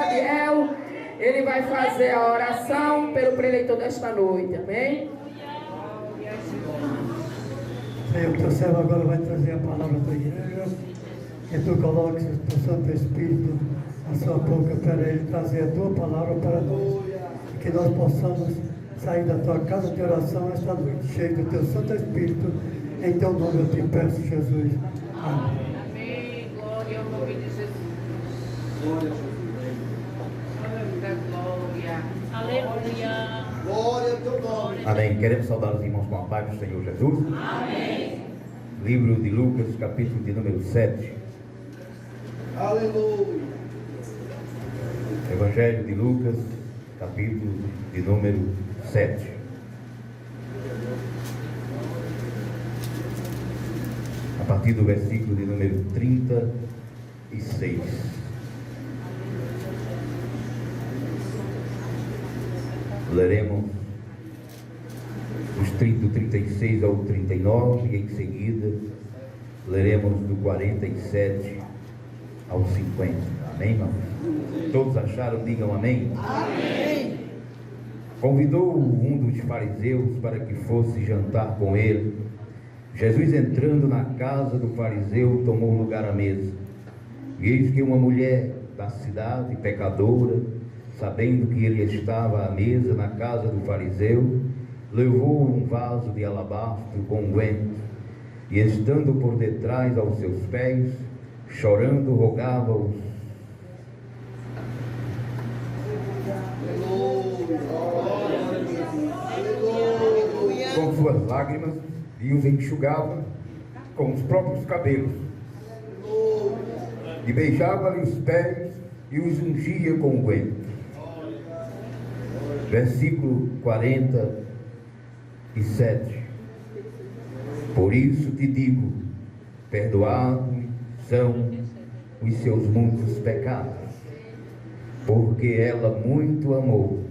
Jadiel, ele vai fazer a oração pelo preleitor desta noite, amém? Senhor, o teu servo agora vai trazer a palavra da igreja, que tu coloques o teu Santo Espírito na sua boca para ele trazer a tua palavra para nós, e que nós possamos sair da tua casa de oração esta noite, cheio do teu Santo Espírito. Em teu nome eu te peço, Jesus. Amém. Amém. Glória ao nome de Jesus. Glória a Jesus. Glória. Aleluia. Glória ao teu nome. Amém. Queremos saudar os irmãos com a paz do Senhor Jesus. Amém. Livro de Lucas, capítulo de número 7. Aleluia. Evangelho de Lucas, capítulo de número 7. A partir do versículo de número 36. Leremos do 36 ao 39 e em seguida leremos do 47 ao 50. Amém, irmãos? Todos acharam? Digam amém. Amém. Convidou um dos fariseus para que fosse jantar com ele. Jesus, entrando na casa do fariseu, tomou lugar à mesa. E eis que uma mulher da cidade, pecadora, sabendo que ele estava à mesa na casa do fariseu, levou um vaso de alabastro com unguento, e estando por detrás aos seus pés, chorando, rogava-os. Com suas lágrimas, e os enxugava com os próprios cabelos, e beijava-lhe os pés e os ungia com unguento. Versículo 47. Por isso te digo, perdoados são os seus muitos pecados, porque ela muito amou.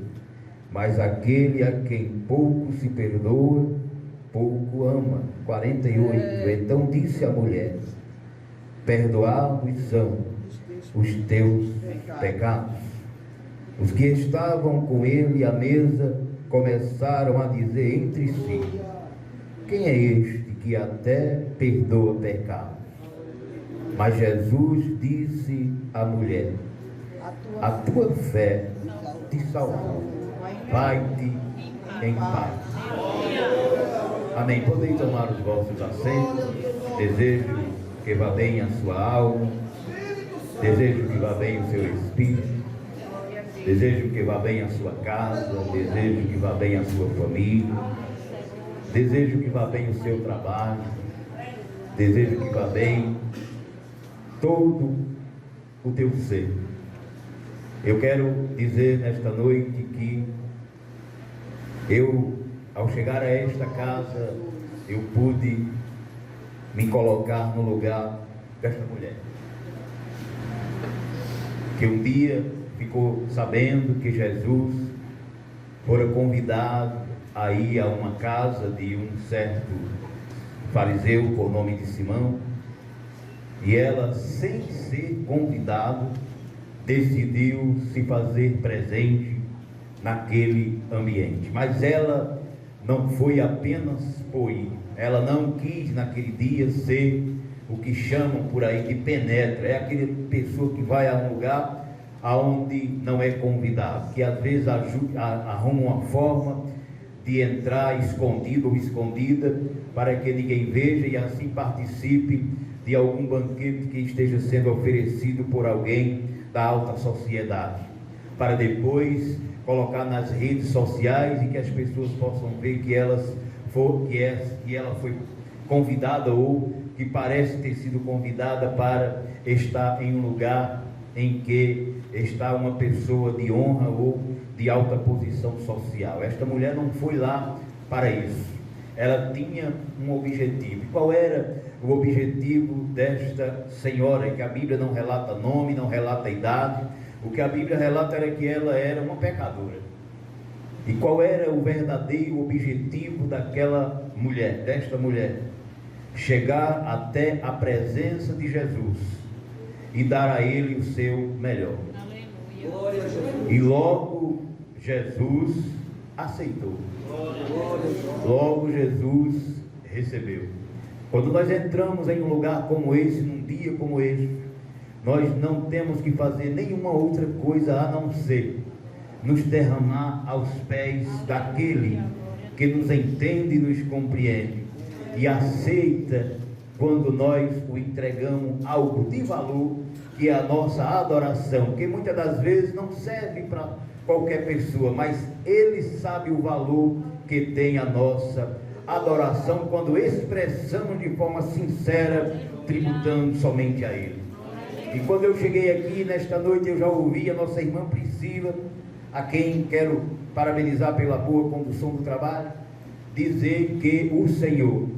Mas aquele a quem pouco se perdoa, pouco ama. 48. Então disse a mulher: perdoados são os teus pecados. Os que estavam com ele à mesa começaram a dizer entre si: quem é este que até perdoa pecados? Mas Jesus disse à mulher: a tua fé te salvou, vai-te em paz. Amém. Podem tomar os vossos assentos. Desejo que vá bem a sua alma, desejo que vá bem o seu espírito, desejo que vá bem a sua casa, desejo que vá bem a sua família, desejo que vá bem o seu trabalho, desejo que vá bem todo o teu ser. Eu quero dizer nesta noite que eu, ao chegar a esta casa, eu pude me colocar no lugar desta mulher, que um dia ficou sabendo que Jesus fora convidado a ir a uma casa de um certo fariseu por nome de Simão, e ela, sem ser convidada, decidiu se fazer presente naquele ambiente. Mas ela não foi apenas por ir, ela não quis naquele dia ser o que chamam por aí de penetra, é aquela pessoa que vai a um lugar aonde não é convidado, que às vezes arruma uma forma de entrar escondido ou escondida para que ninguém veja e assim participe de algum banquete que esteja sendo oferecido por alguém da alta sociedade, para depois colocar nas redes sociais e que as pessoas possam ver que ela foi convidada ou que parece ter sido convidada para estar em um lugar em que está uma pessoa de honra ou de alta posição social. Esta mulher não foi lá para isso. Ela tinha um objetivo. Qual era o objetivo desta senhora? Que a Bíblia não relata nome, não relata idade. O que a Bíblia relata era que ela era uma pecadora. E qual era o verdadeiro objetivo daquela mulher, desta mulher? Chegar até a presença de Jesus e dar a ele o seu melhor. Glória a Jesus. E logo Jesus aceitou. Logo Jesus recebeu. Quando nós entramos em um lugar como esse, num dia como este, nós não temos que fazer nenhuma outra coisa a não ser nos derramar aos pés daquele que nos entende e nos compreende e aceita quando nós o entregamos algo de valor, que é a nossa adoração, que muitas das vezes não serve para qualquer pessoa, mas ele sabe o valor que tem a nossa adoração quando expressamos de forma sincera, tributando somente a ele. E quando eu cheguei aqui nesta noite, eu já ouvi a nossa irmã Priscila, a quem quero parabenizar pela boa condução do trabalho, dizer que o Senhor,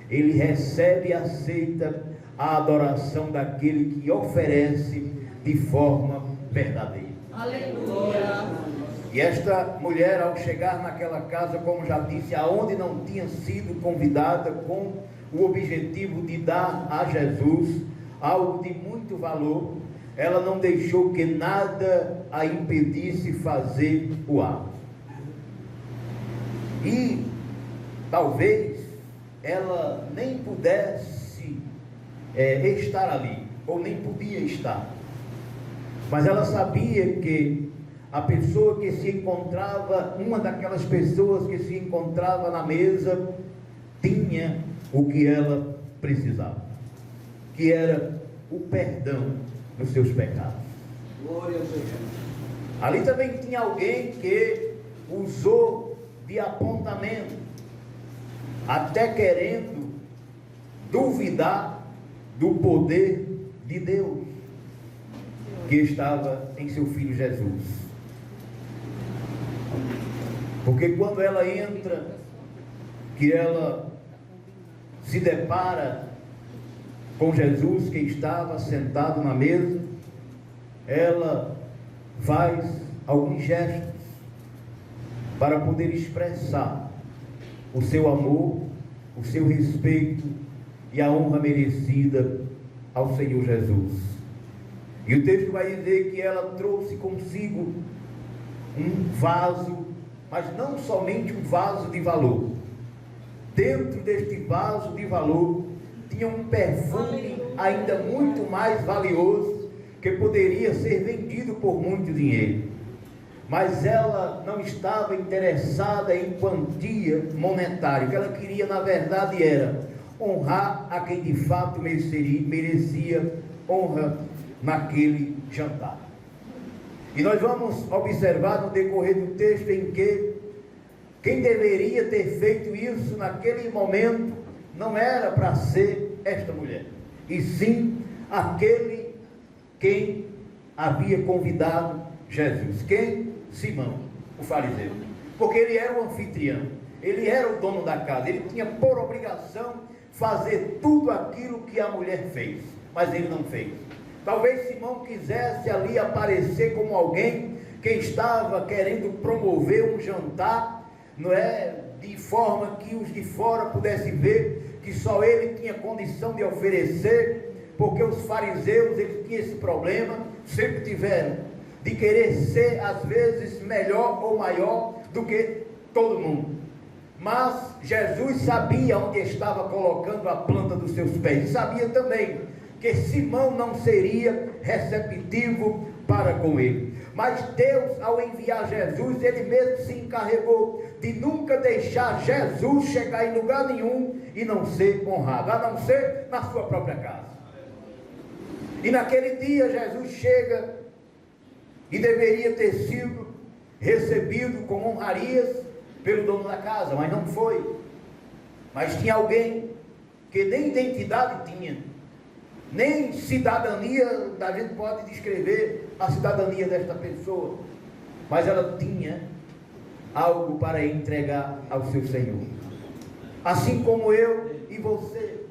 ele recebe e aceita a adoração daquele que oferece de forma verdadeira. Aleluia. E esta mulher, ao chegar naquela casa, como já disse, aonde não tinha sido convidada, com o objetivo de dar a Jesus algo de muito valor, ela não deixou que nada a impedisse fazer o ato. E talvez ela nem pudesse estar ali, ou nem podia estar, mas ela sabia que a pessoa que se encontrava, uma daquelas pessoas que se encontrava na mesa, tinha o que ela precisava, que era o perdão dos seus pecados. Glória a Jesus. Ali também tinha alguém que usou de apontamento, até querendo duvidar do poder de Deus que estava em seu filho Jesus. Porque quando ela entra, que ela se depara com Jesus que estava sentado na mesa, ela faz alguns gestos para poder expressar o seu amor, o seu respeito e a honra merecida ao Senhor Jesus. E o texto vai dizer que ela trouxe consigo um vaso, mas não somente um vaso de valor. Dentro deste vaso de valor tinha um perfume ainda muito mais valioso, que poderia ser vendido por muito dinheiro. Mas ela não estava interessada em quantia monetária. O que ela queria, na verdade, era honrar a quem de fato merecia honra naquele jantar. E nós vamos observar no decorrer do texto em que quem deveria ter feito isso naquele momento não era para ser esta mulher, e sim aquele quem havia convidado Jesus. Quem? Simão, o fariseu. Porque ele era o anfitrião, ele era o dono da casa, ele tinha por obrigação fazer tudo aquilo que a mulher fez, mas ele não fez. Talvez Simão quisesse ali aparecer como alguém que estava querendo promover um jantar, não é? De forma que os de fora pudessem ver que só ele tinha condição de oferecer, porque os fariseus, eles tinham esse problema, sempre tiveram, de querer ser às vezes melhor ou maior do que todo mundo. Mas Jesus sabia onde estava colocando a planta dos seus pés, e sabia também que Simão não seria receptivo para com ele. Mas Deus, ao enviar Jesus, ele mesmo se encarregou de nunca deixar Jesus chegar em lugar nenhum e não ser honrado, a não ser na sua própria casa. E naquele dia Jesus chega e deveria ter sido recebido com honrarias pelo dono da casa, mas não foi. Mas tinha alguém que nem identidade tinha, nem cidadania. A gente pode descrever a cidadania desta pessoa, mas ela tinha algo para entregar ao seu Senhor. Assim como eu e você,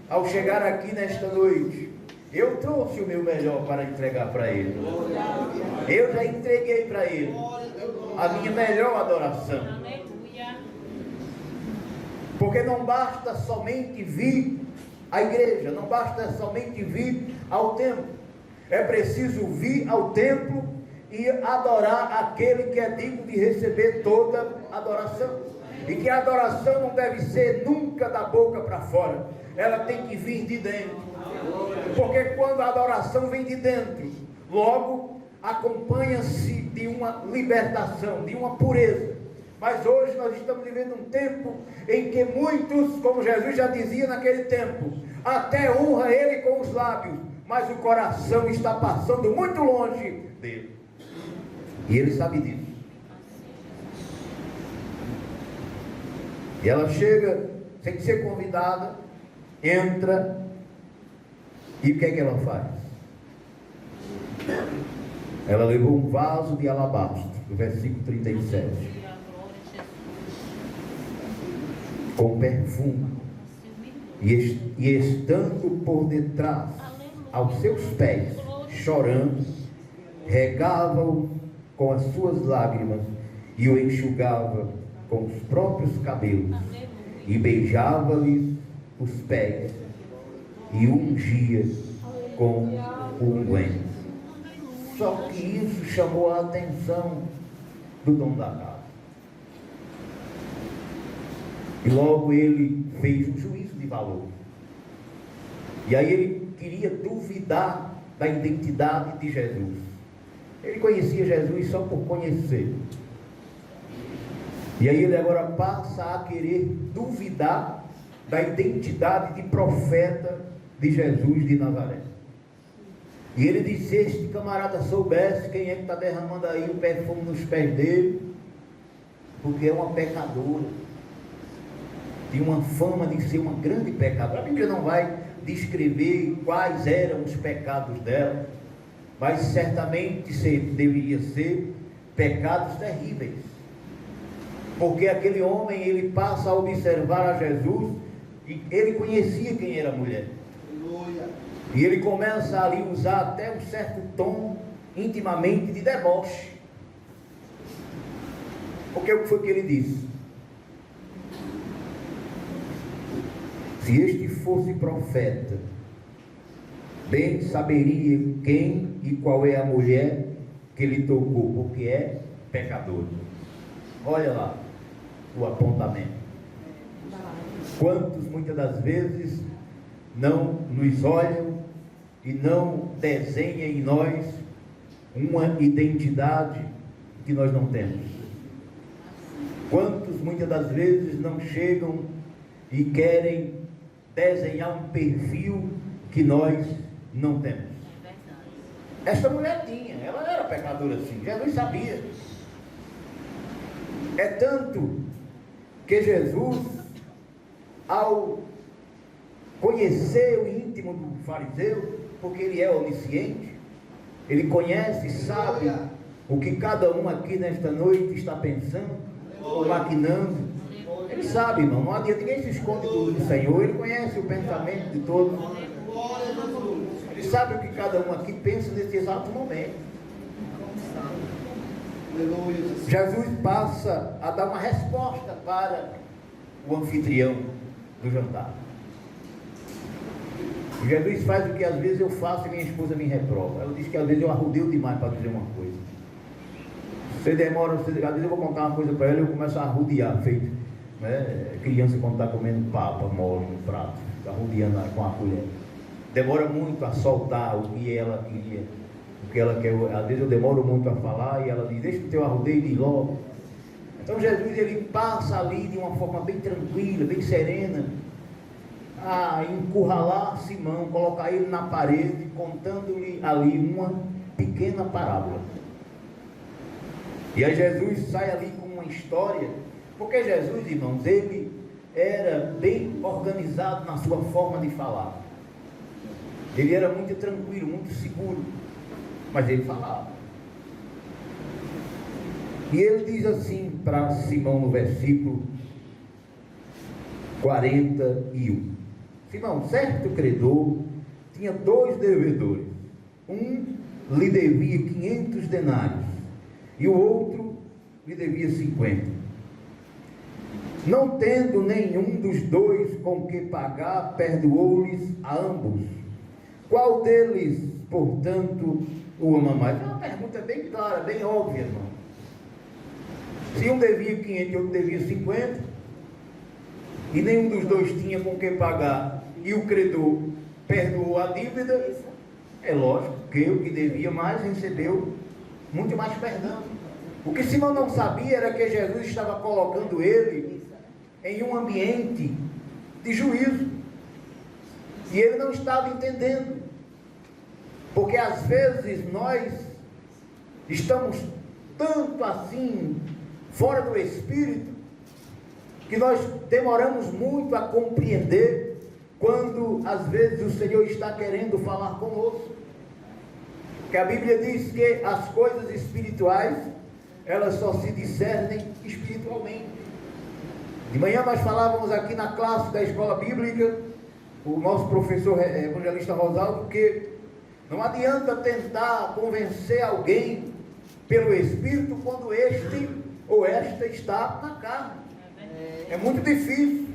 ao chegar aqui nesta noite, eu trouxe o meu melhor para entregar para Ele. Eu já entreguei para Ele a minha melhor adoração. Porque não basta somente vir à igreja, não basta somente vir ao templo. É preciso vir ao templo e adorar aquele que é digno de receber toda adoração. E que a adoração não deve ser nunca da boca para fora, ela tem que vir de dentro. Porque quando a adoração vem de dentro, logo acompanha-se de uma libertação, de uma pureza. Mas hoje nós estamos vivendo um tempo em que muitos, como Jesus já dizia naquele tempo, até honra Ele com os lábios, mas o coração está passando muito longe dele. E Ele sabe disso. E ela chega, sem ser convidada, entra, e o que é que ela faz? Ela levou um vaso de alabastro, no versículo 37, com perfume, e estando por detrás, aos seus pés, chorando, regava-o com as suas lágrimas, e o enxugava com os próprios cabelos, e beijava-lhe os pés, e o ungia com o unguento. Só que isso chamou a atenção do dono da casa. E logo ele fez um juízo de valor. E aí ele queria duvidar da identidade de Jesus. Ele conhecia Jesus só por conhecer. E aí ele agora passa a querer duvidar da identidade de profeta de Jesus de Nazaré. E ele disse: se este camarada soubesse quem é que está derramando aí o perfume nos pés dele, porque é uma pecadora, tinha uma fama de ser uma grande pecadora. A Bíblia não vai descrever quais eram os pecados dela, mas certamente deveria ser pecados terríveis. Porque aquele homem, ele passa a observar a Jesus, e ele conhecia quem era a mulher. E ele começa ali a usar até um certo tom, intimamente, de deboche. Porque o que foi que ele disse? Se este fosse profeta, bem saberia quem e qual é a mulher que ele tocou, porque é pecador. Olha lá o apontamento. Quantos muitas das vezes não nos olham e não desenham em nós uma identidade que nós não temos? Quantos muitas das vezes não chegam e querem desenhar um perfil que nós não temos? Esta mulher tinha, ela era pecadora sim, Jesus sabia. É tanto que Jesus, ao conhecer o íntimo do fariseu, porque ele é onisciente, ele conhece, sabe o que cada um aqui nesta noite está pensando, ou maquinando. Ele sabe, irmão, não adianta, ninguém se esconde do Senhor, ele conhece o pensamento de todos. Ele sabe o que cada um aqui pensa nesse exato momento. Jesus passa a dar uma resposta para o anfitrião do jantar. E Jesus faz o que às vezes eu faço e minha esposa me reprova. Ela diz que às vezes eu arrudeio demais para dizer uma coisa. Você demora, às vezes eu vou contar uma coisa para ela e eu começo a arrudear, feito, né, criança quando está comendo papa mole no prato, está arrudeando com a colher. Demora muito a soltar o que ela queria, o que ela quer. Às vezes eu demoro muito a falar e ela diz: deixa o teu arrudeio e diz logo. Então Jesus, ele passa ali de uma forma bem tranquila, bem serena, a encurralar Simão, colocar ele na parede, contando-lhe ali uma pequena parábola. E aí Jesus sai ali com uma história, porque Jesus, irmãos, ele era bem organizado na sua forma de falar. Ele era muito tranquilo, muito seguro, mas ele falava. E ele diz assim para Simão no versículo 41. Simão, certo credor, tinha 2 devedores. Um lhe devia 500 denários e o outro lhe devia 50. Não tendo nenhum dos dois com que pagar, perdoou-lhes a ambos. Qual deles, portanto, ou ama mais? É uma pergunta bem clara, bem óbvia, irmão. Se um devia 500 e outro devia 50, e nenhum dos dois tinha com que pagar, e o credor perdoou a dívida, é lógico que o que devia mais recebeu muito mais perdão. O que Simão não sabia era que Jesus estava colocando ele em um ambiente de juízo, e ele não estava entendendo, porque às vezes nós estamos tanto assim fora do Espírito, que nós demoramos muito a compreender quando às vezes o Senhor está querendo falar conosco. Que a Bíblia diz que as coisas espirituais, elas só se discernem espiritualmente. De manhã nós falávamos aqui na classe da escola bíblica, o nosso professor evangelista Rosaldo, que não adianta tentar convencer alguém pelo Espírito quando este ou esta está na carne. É muito difícil.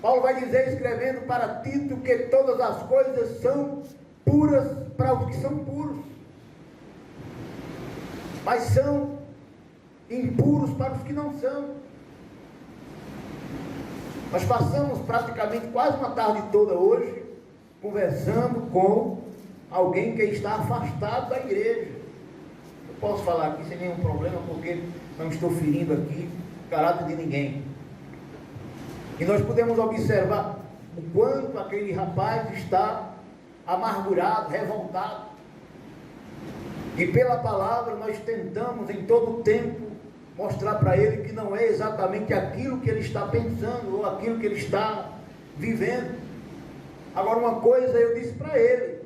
Paulo vai dizer, escrevendo para Tito, que todas as coisas são puras para os que são puros, mas são impuros para os que não são. Nós passamos praticamente quase uma tarde toda hoje conversando com alguém que está afastado da igreja. Eu posso falar aqui sem nenhum problema, porque não estou ferindo aqui o caráter de ninguém. E nós podemos observar o quanto aquele rapaz está amargurado, revoltado. E pela palavra nós tentamos em todo o tempo mostrar para ele que não é exatamente aquilo que ele está pensando ou aquilo que ele está vivendo. Agora, uma coisa eu disse para ele,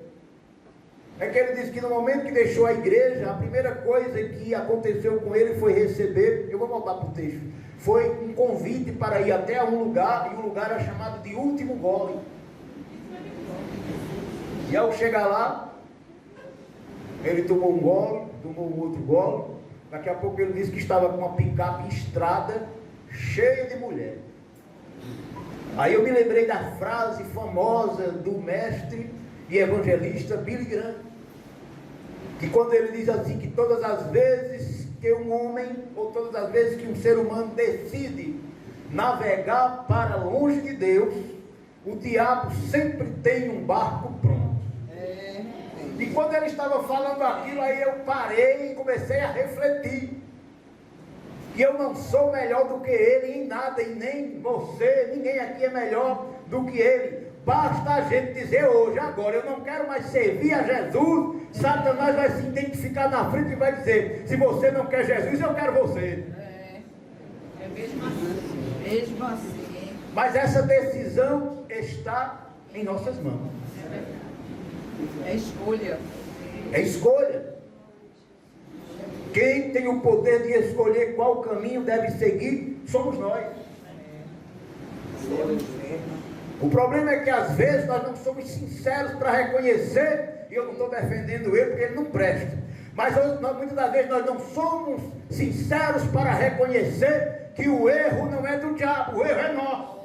é que ele disse que no momento que deixou a igreja, a primeira coisa que aconteceu com ele foi receber, eu vou voltar para o texto, foi um convite para ir até um lugar, e o lugar era chamado de Último Gole. E ao chegar lá, ele tomou um gole, tomou um outro gole. Daqui a pouco ele disse que estava com uma picape estrada, cheia de mulher. Aí eu me lembrei da frase famosa do mestre e evangelista Billy Graham, que quando ele diz assim, que todas as vezes que um homem, ou todas as vezes que um ser humano decide navegar para longe de Deus, o diabo sempre tem um barco pronto. E quando ele estava falando aquilo, aí eu parei e comecei a refletir. E eu não sou melhor do que ele em nada, e nem você, ninguém aqui é melhor do que ele. Basta a gente dizer hoje, agora, eu não quero mais servir a Jesus. Satanás vai se identificar na frente e vai dizer, se você não quer Jesus, eu quero você. É mesmo assim. Mesmo assim. Mas essa decisão está em nossas mãos. É escolha. É escolha. Quem tem o poder de escolher qual caminho deve seguir, somos nós. O problema é que às vezes nós não somos sinceros para reconhecer, e eu não estou defendendo ele porque ele não presta, mas muitas das vezes nós não somos sinceros para reconhecer que o erro não é do diabo, o erro é nosso.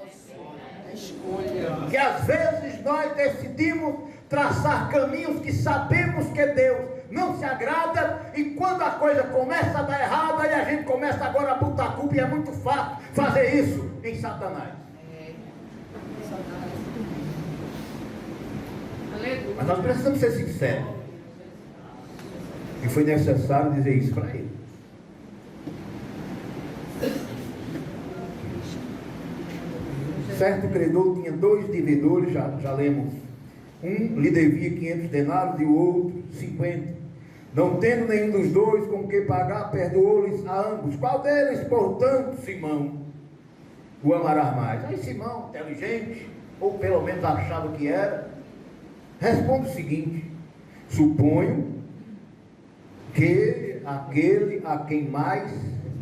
É escolha. Que às vezes nós decidimos traçar caminhos que sabemos que Deus não se agrada, e quando a coisa começa a dar errado, aí a gente começa agora a botar culpa, e é muito fácil fazer isso em Satanás. Mas nós precisamos ser sinceros, e foi necessário dizer isso para ele. Certo credor tinha 2 devedores, já lemos. Um lhe devia 500 denários e o outro 50. Não tendo nenhum dos dois com que pagar, perdoou-lhes a ambos. Qual deles, portanto, Simão, o amará mais? Aí Simão, inteligente, ou pelo menos achava que era, responde o seguinte: suponho que aquele a quem mais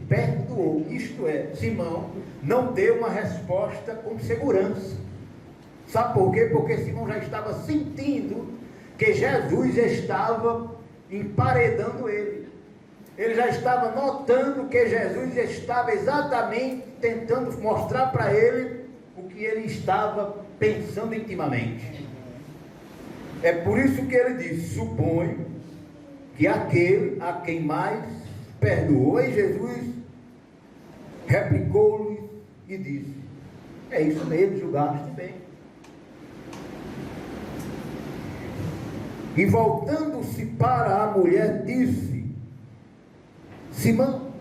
perdoou, isto é, Simão, não deu uma resposta com segurança. Sabe por quê? Porque Simão já estava sentindo que Jesus estava emparedando ele. Ele já estava notando que Jesus estava exatamente tentando mostrar para ele o que ele estava pensando intimamente. É por isso que ele diz: suponho que aquele a quem mais perdoou. E Jesus replicou-lhes e disse: é isso mesmo, julgaste bem. E voltando-se para a mulher, disse: Simão,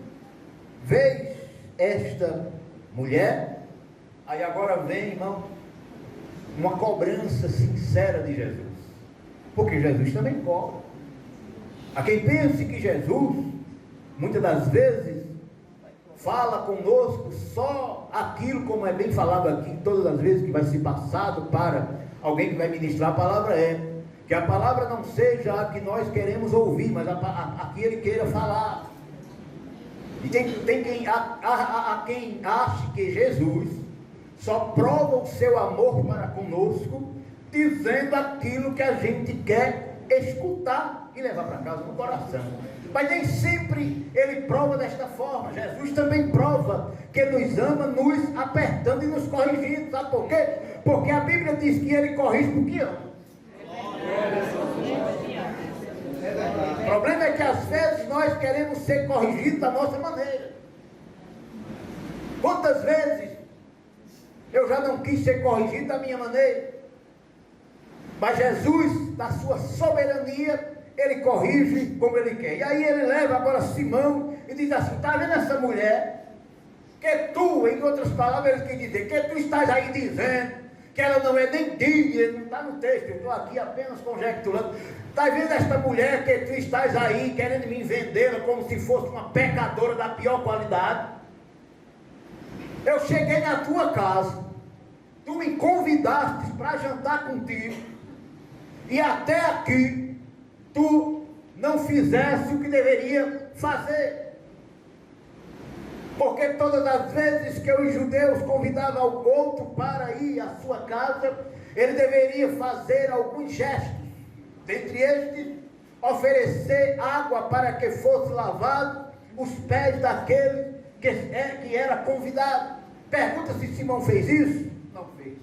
vês esta mulher? Aí agora vem, irmão, uma cobrança sincera de Jesus, porque Jesus também cobra. A quem pense que Jesus, muitas das vezes, fala conosco só aquilo, como é bem falado aqui, todas as vezes que vai ser passado para alguém que vai ministrar a palavra, que a palavra não seja a que nós queremos ouvir, mas a que ele queira falar. E tem quem ache que Jesus só prova o seu amor para conosco, dizendo aquilo que a gente quer escutar e levar para casa no coração. Mas nem sempre ele prova desta forma. Jesus também prova que nos ama, nos apertando e nos corrigindo. Sabe por quê? Porque a Bíblia diz que ele corrige porque ama. O problema é que às vezes nós queremos ser corrigidos da nossa maneira. Quantas vezes eu já não quis ser corrigido da minha maneira? Mas Jesus, na sua soberania, ele corrige como ele quer. E aí ele leva agora Simão e diz assim: está vendo essa mulher? Que tu, em outras palavras, ele quer dizer, que tu estás aí dizendo que ela não é nem digna, não está no texto, eu estou aqui apenas conjecturando. Está vendo esta mulher que tu estás aí querendo me vendê-la como se fosse uma pecadora da pior qualidade? Eu cheguei na tua casa, tu me convidaste para jantar contigo, e até aqui tu não fizeste o que deveria fazer. Porque todas as vezes que os judeus convidavam ao outro para ir à sua casa, ele deveria fazer alguns gestos. Dentre estes, oferecer água para que fosse lavado os pés daquele que era convidado. Pergunta se Simão fez isso? Não fez.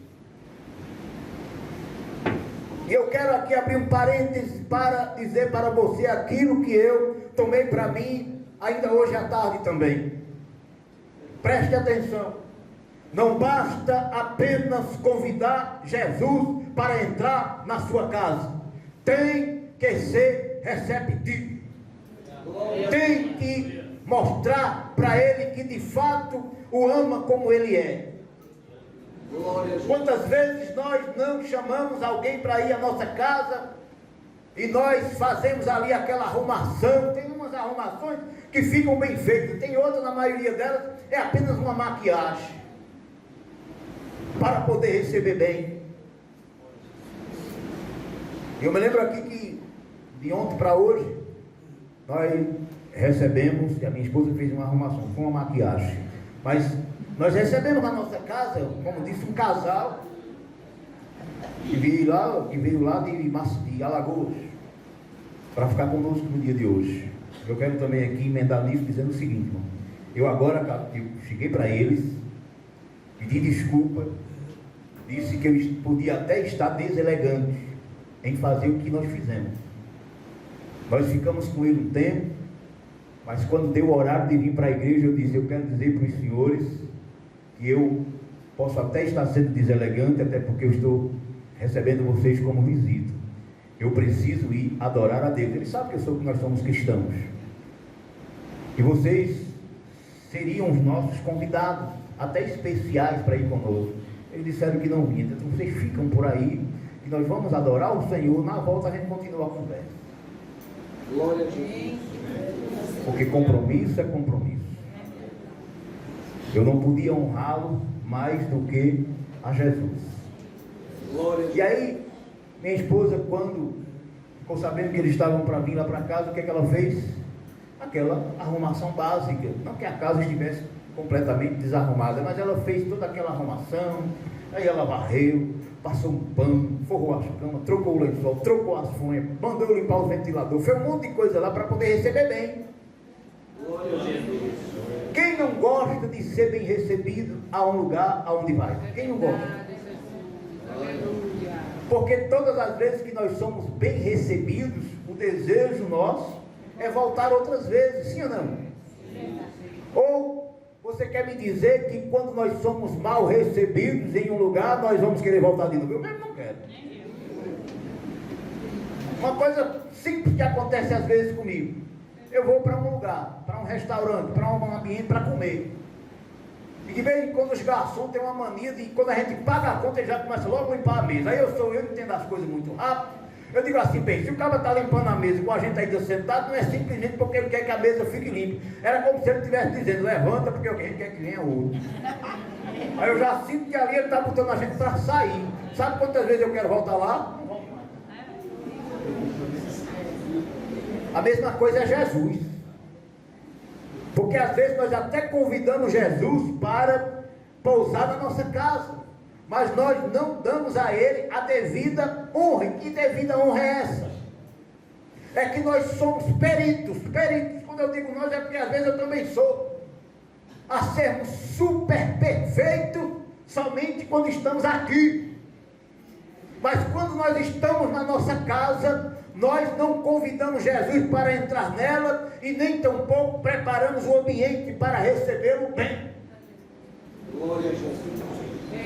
E eu quero aqui abrir um parênteses para dizer para você aquilo que eu tomei para mim ainda hoje à tarde também. Preste atenção. Não basta apenas convidar Jesus para entrar na sua casa. Tem que ser receptivo. Tem que mostrar para ele que de fato o ama como ele é. Quantas vezes nós não chamamos alguém para ir à nossa casa e nós fazemos ali aquela arrumação? Tem umas arrumações que ficam bem feitas, tem outras, na maioria delas, é apenas uma maquiagem para poder receber bem. Eu me lembro aqui que de ontem para hoje nós recebemos, e a minha esposa fez uma arrumação com uma maquiagem, mas nós recebemos na nossa casa, como disse, um casal que veio lá de Alagoas para ficar conosco no dia de hoje. Eu quero também aqui emendar nisso dizendo o seguinte, irmão. Eu agora cheguei para eles, pedi desculpa, disse que eu podia até estar deselegante em fazer o que nós fizemos. Nós ficamos com ele um tempo, mas quando deu o horário de vir para a igreja, eu disse: eu quero dizer para os senhores que eu posso até estar sendo deselegante, até porque eu estou recebendo vocês como visita. Eu preciso ir adorar a Deus. Ele sabe que nós somos cristãos. E vocês seriam os nossos convidados, até especiais para ir conosco. Eles disseram que não vinham. Então vocês ficam por aí, e nós vamos adorar o Senhor. Na volta a gente continua a conversa. Glória a Deus. Porque compromisso é compromisso. Eu não podia honrá-lo mais do que a Jesus. Glória a Deus. E aí, minha esposa, quando ficou sabendo que eles estavam para vir lá para casa, o que é que ela fez? Aquela arrumação básica. Não que a casa estivesse completamente desarrumada, mas ela fez toda aquela arrumação. Aí ela varreu, passou um pano, forrou as camas, trocou o lençol, trocou as fronhas, mandou limpar o ventilador, fez um monte de coisa lá para poder receber bem. Glória a Deus. Quem não gosta de ser bem recebido a um lugar aonde vai? Quem não gosta? Porque todas as vezes que nós somos bem recebidos, o desejo nosso é voltar outras vezes, sim ou não? Ou você quer me dizer que quando nós somos mal recebidos em um lugar, nós vamos querer voltar de novo? Eu mesmo não quero. Uma coisa simples que acontece às vezes comigo. Eu vou para um lugar, para um restaurante, para um ambiente para comer. E de vez em quando os garçons têm uma mania de, quando a gente paga a conta, ele já começa logo a limpar a mesa. Aí eu entendo as coisas muito rápido. Eu digo assim, bem, se o cara está limpando a mesa com a gente ainda sentado, não é simplesmente porque ele quer que a mesa fique limpa. Era como se ele estivesse dizendo, levanta porque o que a gente quer que venha outro. Aí eu já sinto que ali ele está botando a gente para sair. Sabe quantas vezes eu quero voltar lá? A mesma coisa é Jesus. Porque às vezes nós até convidamos Jesus para pousar na nossa casa, mas nós não damos a Ele a devida honra. E que devida honra é essa? É que nós somos peritos. Quando eu digo nós é porque às vezes eu também sou. A sermos super perfeitos somente quando estamos aqui. Mas quando nós estamos na nossa casa, nós não convidamos Jesus para entrar nela e nem tampouco preparamos o ambiente para recebê-lo bem. Glória a Jesus.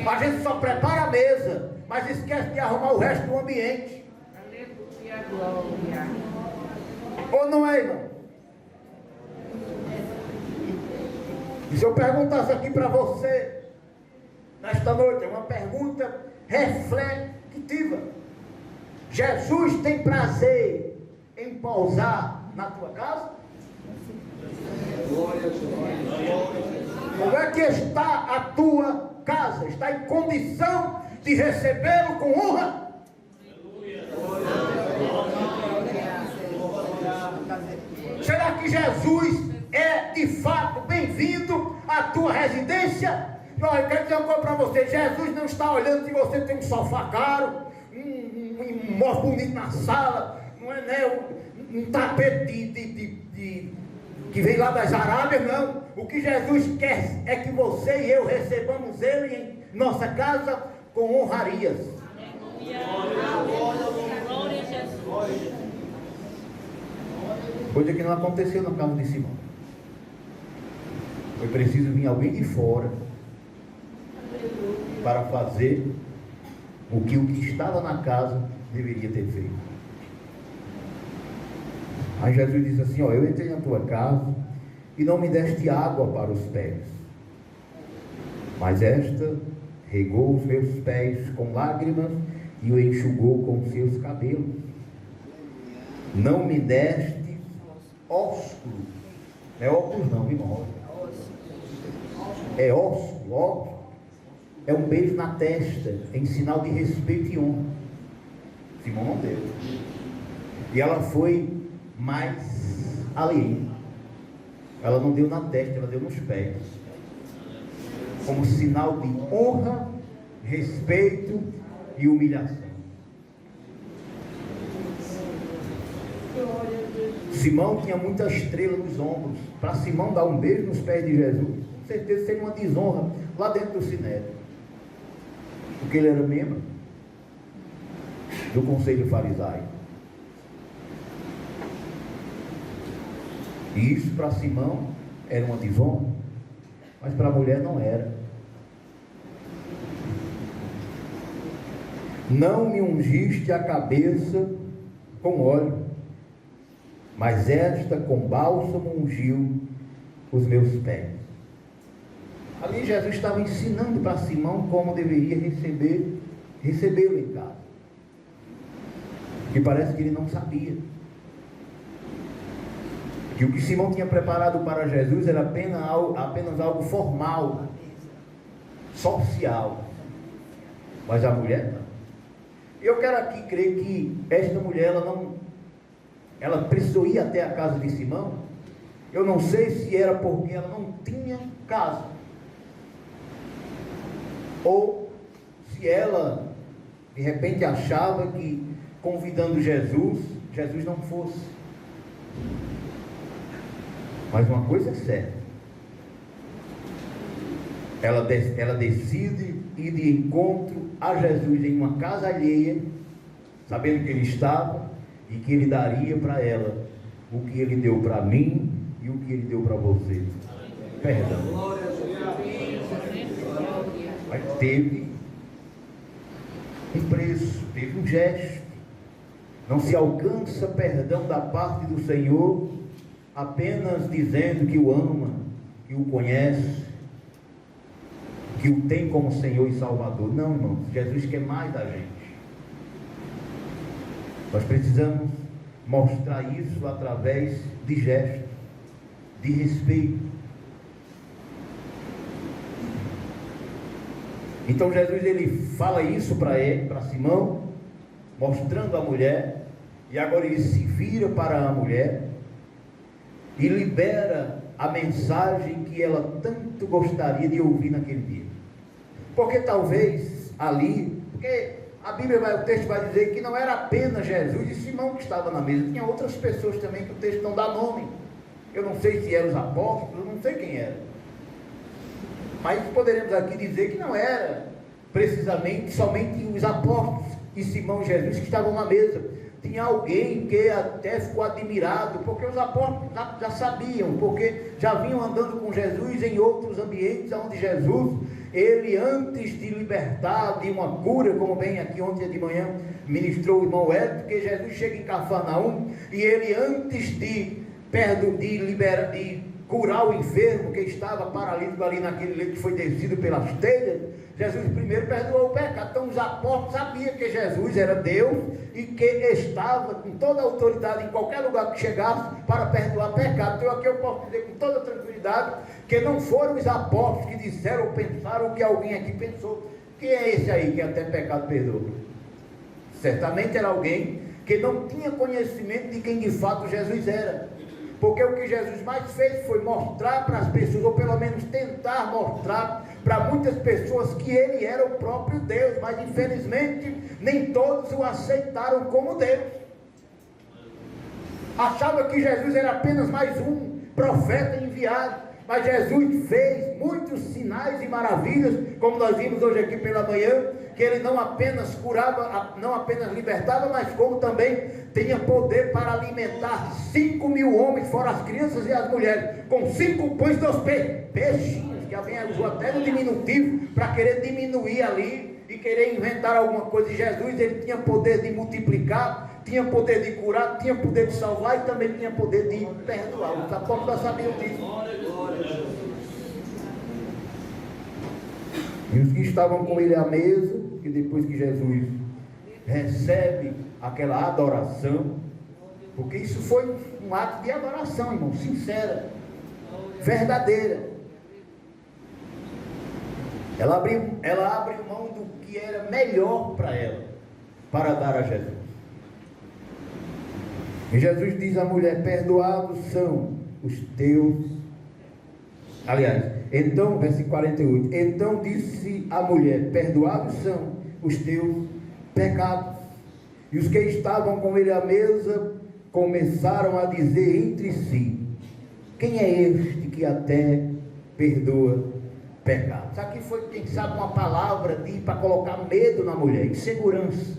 A gente só prepara a mesa, mas esquece de arrumar o resto do ambiente. Aleluia, glória. Ou não é, irmão? E se eu perguntasse aqui para você, nesta noite, é uma pergunta reflexiva. Jesus tem prazer em pousar na tua casa? Glória a Jesus. Como é que está a tua casa? Está em condição de recebê-lo com honra? Será que Jesus é de fato bem-vindo à tua residência? Não, eu quero dizer uma coisa para você. Jesus não está olhando se você tem um sofá caro, um móvel bonito na sala, não é, né, um tapete que vem lá das Arábias, não. O que Jesus quer é que você e eu recebamos Ele em nossa casa com honrarias. Glória a Jesus. Coisa que não aconteceu na casa de Simão. Foi preciso vir alguém de fora para fazer o que estava na casa deveria ter feito. Aí Jesus disse assim, ó, eu entrei na tua casa e não me deste água para os pés, mas esta regou os meus pés com lágrimas e o enxugou com seus cabelos. Não me deste ósculo, não é óculos não, irmão, é ósculo, é um beijo na testa, em sinal de respeito e honra. Simão não deu. E ela foi mais além. Ela não deu na testa, ela deu nos pés. Como sinal de honra, respeito e humilhação. Simão tinha muita estrela nos ombros. Para Simão dar um beijo nos pés de Jesus, com certeza seria uma desonra lá dentro do sinédrio. Porque ele era membro do conselho farisaico. E isso para Simão era uma desonra, mas para a mulher não era. Não me ungiste a cabeça com óleo, mas esta com bálsamo ungiu os meus pés. Ali Jesus estava ensinando para Simão como deveria recebê-lo em casa. Que parece que ele não sabia. Que o que Simão tinha preparado para Jesus era apenas algo formal, social. Mas a mulher não. Eu quero aqui crer que esta mulher, ela precisou ir até a casa de Simão. Eu não sei se era porque ela não tinha casa, ou se ela de repente achava que convidando Jesus não fosse. Mas uma coisa é certa, ela decide ir de encontro a Jesus em uma casa alheia, sabendo que ele estava e que ele daria para ela o que Ele deu para mim e o que Ele deu para você. Perdão. Mas teve um preço, teve um gesto. Não se alcança perdão da parte do Senhor apenas dizendo que o ama, que o conhece, que o tem como Senhor e Salvador. Não, irmãos, Jesus quer mais da gente. Nós precisamos mostrar isso através de gestos, de respeito. Então Jesus, ele fala isso para Simão, mostrando a mulher, e agora ele se vira para a mulher e libera a mensagem que ela tanto gostaria de ouvir naquele dia. Porque talvez ali, porque a Bíblia o texto vai dizer que não era apenas Jesus e Simão que estava na mesa, tinha outras pessoas também que o texto não dá nome. Eu não sei se eram os apóstolos, eu não sei quem era. Mas poderemos aqui dizer que não era precisamente somente os apóstolos e Simão e Jesus que estavam na mesa. Tinha alguém que até ficou admirado, porque os apóstolos já sabiam, porque já vinham andando com Jesus em outros ambientes, onde Jesus, ele antes de libertar de uma cura, como bem aqui ontem de manhã ministrou o irmão Hélio, porque Jesus chega em Cafarnaum, e ele antes de curar o enfermo que estava paralítico ali naquele leito que foi descido pelas telhas, Jesus primeiro perdoou o pecado. Então os apóstolos sabiam que Jesus era Deus e que estava com toda a autoridade em qualquer lugar que chegasse para perdoar pecado. Então aqui eu posso dizer com toda tranquilidade que não foram os apóstolos que disseram ou pensaram o que alguém aqui pensou. Quem é esse aí que até pecado perdoa? Certamente era alguém que não tinha conhecimento de quem de fato Jesus era. Porque o que Jesus mais fez foi mostrar para as pessoas, ou pelo menos tentar mostrar para muitas pessoas que ele era o próprio Deus, mas infelizmente nem todos o aceitaram como Deus. Achava que Jesus era apenas mais um profeta enviado, mas Jesus fez muitos sinais e maravilhas, como nós vimos hoje aqui pela manhã, que ele não apenas curava, não apenas libertava, mas como também tinha poder para alimentar 5.000 homens, fora as crianças e as mulheres, com 5 pães e 2 peixinhos, que alguém usou até no diminutivo, para querer diminuir ali, e querer inventar alguma coisa. E Jesus, ele tinha poder de multiplicar, tinha poder de curar, tinha poder de salvar, e também tinha poder de perdoar. Os apóstolos já sabiam disso. E os que estavam com ele à mesa, que depois que Jesus recebe aquela adoração, porque isso foi um ato de adoração, irmão, sincera, verdadeira. Ela abre mão do que era melhor para ela, para dar a Jesus. E Jesus diz à mulher: perdoados são os teus. Aliás, então, versículo 48, então disse a mulher: perdoados são os teus pecados. E os que estavam com ele à mesa começaram a dizer entre si: quem é este que até perdoa pecados? Isso aqui foi, quem sabe, uma palavra para colocar medo na mulher, insegurança.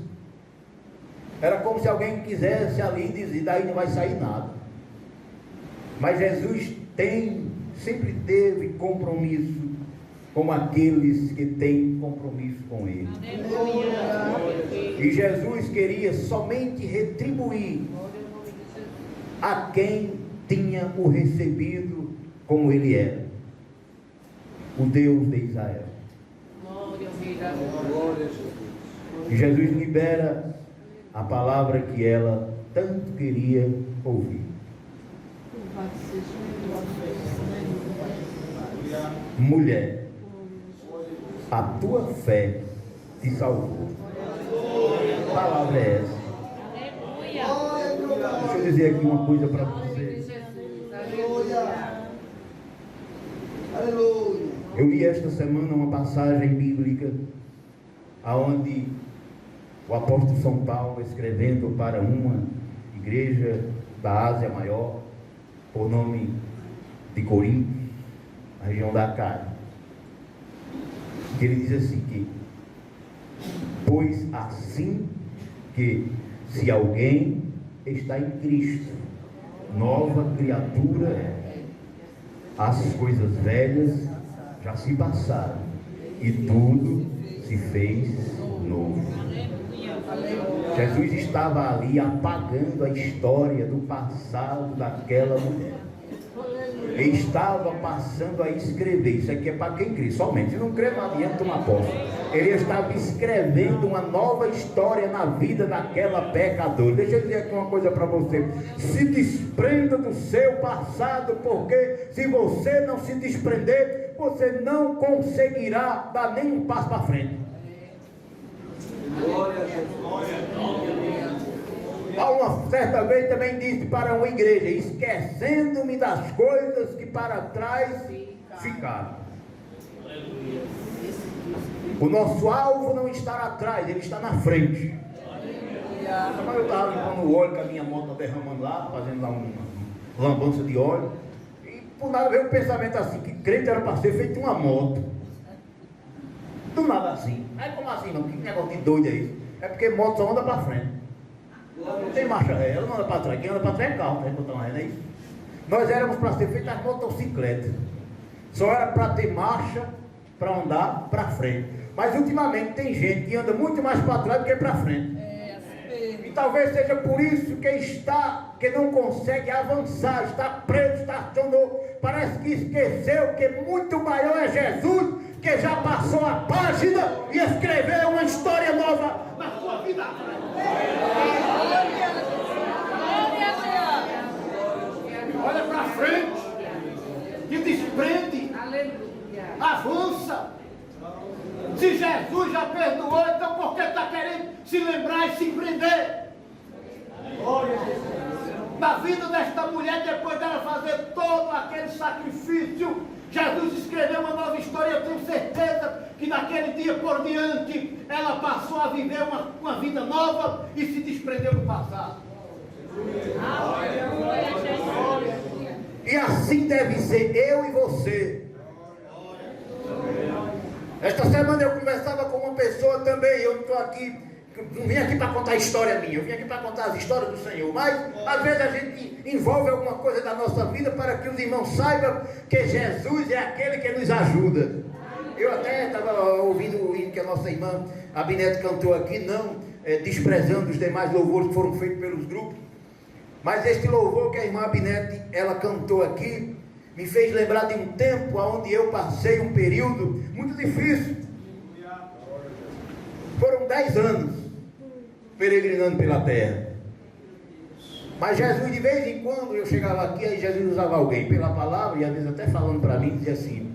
Era como se alguém quisesse ali dizer: daí não vai sair nada. Mas Jesus sempre teve compromisso com aqueles que têm compromisso com ele. E Jesus queria somente retribuir a quem tinha o recebido como ele era, o Deus de Israel. E Jesus libera a palavra que ela tanto queria ouvir. Mulher, a tua fé te salvou. Que palavra é essa? Deixa eu dizer aqui uma coisa para você. Eu li esta semana uma passagem bíblica aonde o apóstolo São Paulo, escrevendo para uma igreja da Ásia Maior, por nome de Corinto, na região da Acáia, que ele diz assim que: pois assim que se alguém está em Cristo, nova criatura é. As coisas velhas já se passaram e tudo se fez novo. Jesus estava ali apagando a história do passado daquela mulher. Ele estava passando a escrever. Isso aqui é para quem crê, somente. Se não crê, não adianta uma aposta. Ele estava escrevendo uma nova história na vida daquela pecadora. Deixa eu dizer aqui uma coisa para você. Se desprenda do seu passado, porque se você não se desprender, você não conseguirá dar nem um passo para frente. Glória a Jesus. Uma certa vez também disse para uma igreja: esquecendo-me das coisas que para trás ficaram. O nosso alvo não está atrás, ele está na frente. Mas eu estava limpando o óleo com a minha moto derramando lá, fazendo lá uma lambança de óleo, e por nada veio um pensamento assim, que crente era para ser feito uma moto. Do nada assim. Aí como assim, não? Que negócio de doido é isso? É porque moto só anda para frente. Não tem marcha ré, ela não anda para trás. Quem anda para trás é carro, né? Botar uma ré, não é isso? Nós éramos para ser feitas as motocicletas. Só era para ter marcha, para andar para frente. Mas ultimamente tem gente que anda muito mais para trás do que para frente. E talvez seja por isso que não consegue avançar, está preso, está achando, parece que esqueceu que muito maior é Jesus, que já passou a página e escreveu uma história nova na sua vida. Olha para frente, e desprende, avança. Se Jesus já perdoou, então por que está querendo se lembrar e se prender? Na vida desta mulher, depois dela fazer todo aquele sacrifício, Jesus escreveu uma nova história. Eu tenho certeza que naquele dia por diante, ela passou a viver uma vida nova e se desprendeu do passado. E assim deve ser eu e você. Esta semana eu conversava com uma pessoa também. Eu não estou aqui, não vim aqui para contar a história minha, eu vim aqui para contar as histórias do Senhor. Mas às vezes a gente envolve alguma coisa da nossa vida para que os irmãos saibam que Jesus é aquele que nos ajuda. Eu até estava ouvindo o hino que a nossa irmã Abinete cantou aqui, não desprezando os demais louvores que foram feitos pelos grupos. Mas este louvor que a irmã Abinete ela cantou aqui me fez lembrar de um tempo onde eu passei um período muito difícil. Foram 10 anos peregrinando pela terra. Mas Jesus, de vez em quando, eu chegava aqui, aí Jesus usava alguém pela palavra, e às vezes até falando para mim, dizia assim,